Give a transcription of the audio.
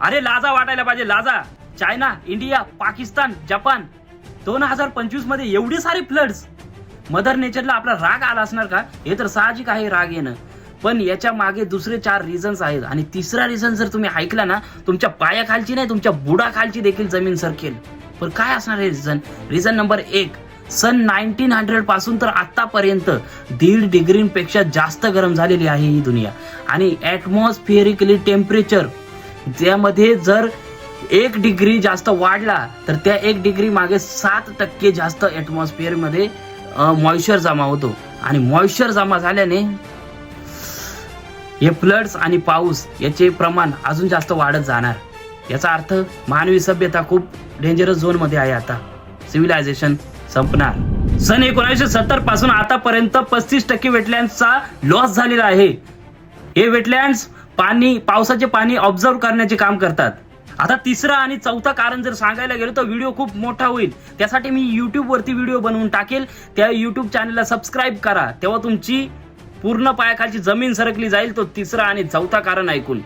अरे लाजा वाटायला पाहिजे, लाजा. चायना, इंडिया, पाकिस्तान, जपान 2025 मध्ये एवढे सारे फ्लड्स. मदर नेचरला आपला राग आला असणार का? हे तर साहजिक आहे राग येणं, पण याच्या मागे दुसरे 4 रिझन्स आहेत. आणि तिसरा रिझन जर तुम्ही ऐकला ना, तुमच्या पायाखालची नाही तुमच्या बुडाखालची देखील जमीन सरकेल. पण काय असणार आहे रिझन? रिझन नंबर 1, सन 1900 पासून तर आतापर्यंत 1.5 डिग्रीपेक्षा जास्त गरम झालेली आहे ही दुनिया. आणि ऍटमॉस्फिअरिकली टेम्परेचर त्यामध्ये जर 1 डिग्री जास्त वाढला तर त्या 1 डिग्री मागे 7% जास्त ऍटमॉस्फिअर मध्ये मॉइश्चर जमा होतो. आणि मॉइश्चर जमा झाल्याने हे फ्लड्स आणि पाऊस याचे प्रमाण अजून जास्त वाढत जाणार. याचा अर्थ मानवी सभ्यता खूप डेंजरस झोन मध्ये आहे. आता सिव्हिलायझेशन संपणार. सन 1970 पासून आतापर्यंत 35% वेटलँड्सचा लॉस झालेला आहे. हे वेटलँड्स पावसाचे पाणी ऑब्झर्व करण्याचे काम करतात. आता तिसरा आणि चौथा कारण जर सांगायला गेलो तर व्हिडिओ खूप मोठा होईल. त्यासाठी मी YouTube वरती व्हिडिओ बनवून टाकेल. त्या YouTube चॅनलला सबस्क्राईब करा, तेव्हा तुमची पूर्ण पायाखालची जमीन सरकली जाईल. तो तिसरा आणि चौथा कारण ऐकून